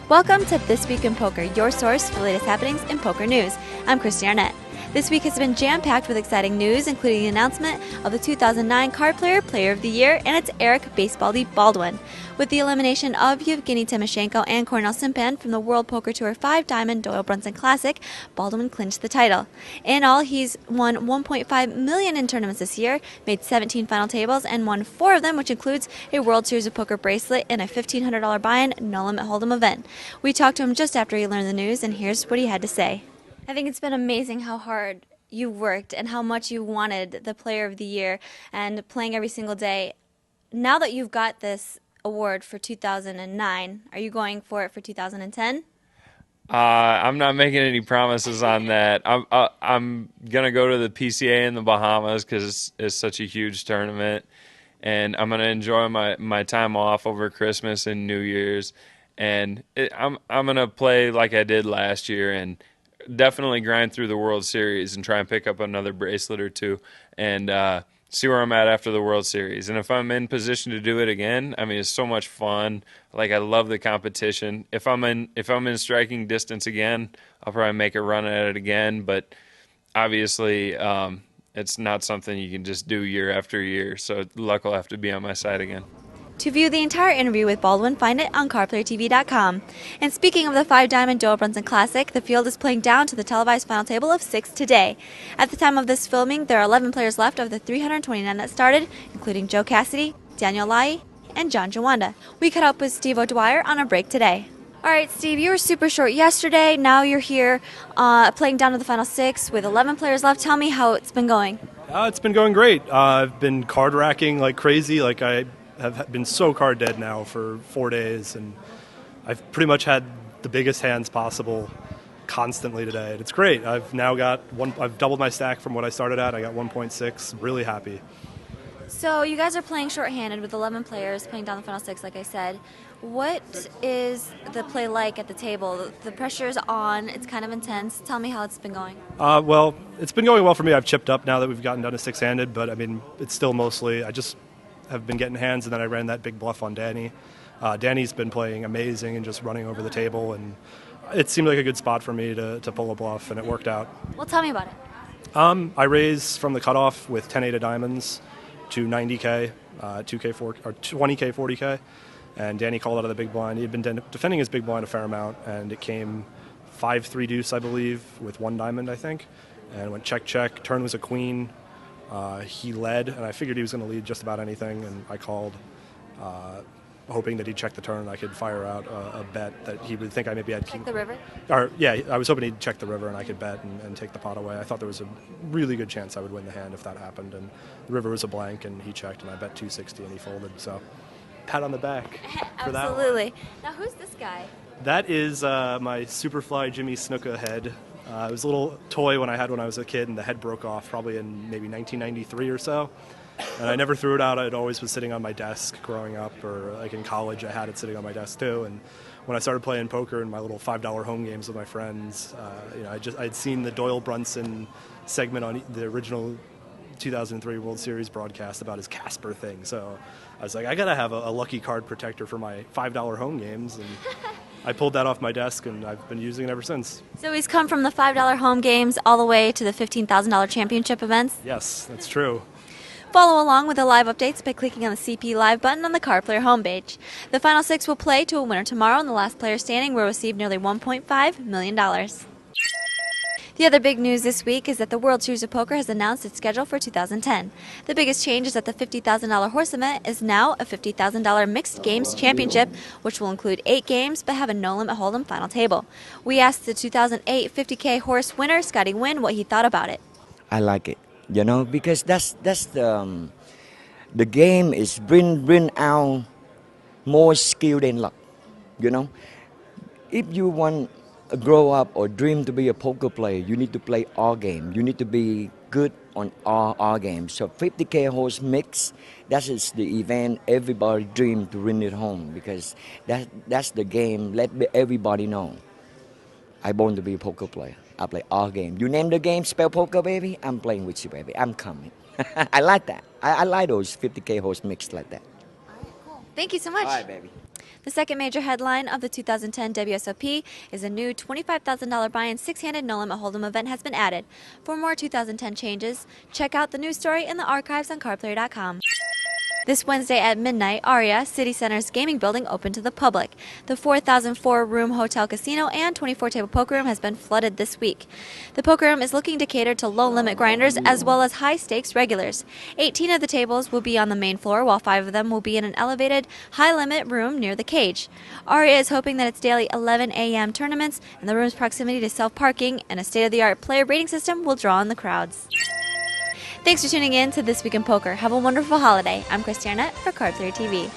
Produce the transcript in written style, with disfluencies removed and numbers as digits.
Welcome to This Week in Poker, your source for the latest happenings in poker news. I'm Christy Arnett. This week has been jam-packed with exciting news, including the announcement of the 2009 Card Player of the Year, and it's Eric Baldwin. With the elimination of Yevgeny Timoshenko and Cornel Simpan from the World Poker Tour Five-Diamond Doyle Brunson Classic, Baldwin clinched the title. In all, he's won $1.5 million in tournaments this year, made 17 final tables, and won 4 of them, which includes a World Series of Poker bracelet and a $1,500 buy-in no-limit hold'em event. We talked to him just after he learned the news, and here's what he had to say. I think it's been amazing how hard you worked and how much you wanted the Player of the Year and playing every single day. Now that you've got this award for 2009, are you going for it for 2010? I'm not making any promises on that. I'm gonna go to the PCA in the Bahamas because it's such a huge tournament, and I'm gonna enjoy my time off over Christmas and New Year's, and I'm gonna play like I did last year and definitely grind through the World Series and try and pick up another bracelet or two and see where I'm at after the World Series. And if I'm in position to do it again, I mean, it's so much fun. Like, I love the competition. If I'm in striking distance again, I'll probably make a run at it again. But obviously, it's not something you can just do year after year. So luck will have to be on my side again. To view the entire interview with Baldwin, find it on cardplayertv.com. And speaking of the Five-Diamond Doyle Brunson Classic, the field is playing down to the televised final table of 6 today. At the time of this filming, there are 11 players left of the 329 that started, including Joe Cassidy, Daniel Lai, and John Jawanda. We caught up with Steve O'Dwyer on a break today. All right, Steve, you were super short yesterday. Now you're here playing down to the final 6 with 11 players left. Tell me how it's been going. It's been going great. I've been card racking like crazy. I have been so card dead now for 4 days, and I've pretty much had the biggest hands possible constantly today. It's great. I've now got I've doubled my stack from what I started at. I got 1.6. Really happy. So you guys are playing shorthanded with 11 players playing down the final 6, like I said. What is the play like at the table? The pressure's on. It's kind of intense. Tell me how it's been going. Well, it's been going well for me. I've chipped up now that we've gotten down to 6-handed, but I mean, it's still mostly I just have been getting hands, and then I ran that big bluff on Danny. Danny's been playing amazing and just running over the table, and it seemed like a good spot for me to pull a bluff, and it worked out. Well, tell me about it. I raised from the cutoff with 10-8 of diamonds to 90K, 2K, or 20K, 40K, and Danny called out of the big blind. He had been defending his big blind a fair amount, and it came 5-3 deuce, I believe, with 1 diamond, I think, and went check, check. Turn was a queen. He led, and I figured he was going to lead just about anything, and I called, hoping that he'd check the turn and I could fire out a bet that he would think I maybe had king. Check the river? Yeah, I was hoping he'd check the river and I could bet and take the pot away. I thought there was a really good chance I would win the hand if that happened, and the river was a blank, and he checked, and I bet 260, and he folded, so pat on the back for that one. Absolutely. Now, who's this guy? That is my Superfly Jimmy Snuka head. It was a little toy when I was a kid, and the head broke off probably in maybe 1993 or so. And I never threw it out. It always was sitting on my desk growing up, or like in college I had it sitting on my desk too. And when I started playing poker in my little $5 home games with my friends, I'd seen the Doyle Brunson segment on the original 2003 World Series broadcast about his Casper thing. So I was like, I gotta have a lucky card protector for my $5 home games, and I pulled that off my desk, and I've been using it ever since. So he's come from the $5 home games all the way to the $15,000 championship events? Yes, that's true. Follow along with the live updates by clicking on the CP Live button on the Card Player homepage. The final 6 will play to a winner tomorrow, and the last player standing will receive nearly $1.5 million. The other big news this week is that the World Series of Poker has announced its schedule for 2010. The biggest change is that the $50,000 horse event is now a $50,000 mixed games championship, which will include 8 games but have a no-limit hold'em final table. We asked the 2008 50K horse winner, Scotty Nguyen, what he thought about it. I like it, because that's the game is bring out more skill than luck, If you want grow up or dream to be a poker player, you need to play all games. You need to be good on all games. So 50K horse mix, that is the event everybody dream to win it home, because that's the game. Let everybody know I born to be a poker player. I play all games. You name the game, spell poker, baby, I'm playing with you, baby. I'm coming. I like that. I like those 50K horse mix like that. All right, cool. Thank you so much. All right, baby. The second major headline of the 2010 WSOP is a new $25,000 buy-in six-handed no-limit hold'em event has been added. For more 2010 changes, check out the news story in the archives on cardplayer.com. This Wednesday at midnight, Aria, City Center's gaming building, opened to the public. The 4,004-room hotel casino and 24-table poker room has been flooded this week. The poker room is looking to cater to low-limit grinders as well as high-stakes regulars. 18 of the tables will be on the main floor, while 5 of them will be in an elevated, high-limit room near the cage. Aria is hoping that its daily 11 a.m. tournaments and the room's proximity to self-parking and a state-of-the-art player rating system will draw in the crowds. Thanks for tuning in to This Week in Poker. Have a wonderful holiday. I'm Christy Arnett for Card Player TV.